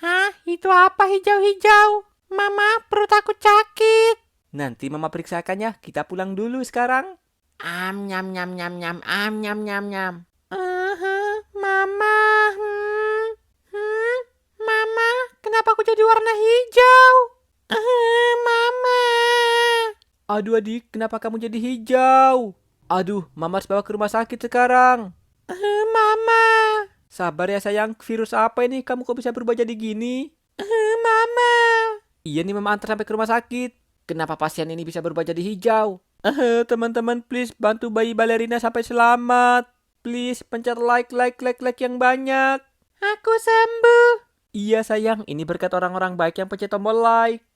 Hah, itu apa hijau-hijau? Mama, perut aku sakit. Nanti mama periksakan ya, kita pulang dulu sekarang. Nyam nyam nyam nyam, nyam nyam nyam. Mama, Mama, kenapa aku jadi warna hijau? Mama. Aduh adik, kenapa kamu jadi hijau? Aduh, mama harus bawa ke rumah sakit sekarang. Mama. Sabar ya sayang, virus apa ini? Kamu kok bisa berubah jadi gini? Mama. Iya nih mama antar sampai ke rumah sakit. Kenapa pasien ini bisa berubah jadi hijau? Teman-teman please bantu bayi balerina sampai selamat. Please pencet like yang banyak. Aku sembuh. Iya sayang, ini berkat orang-orang baik yang pencet tombol like.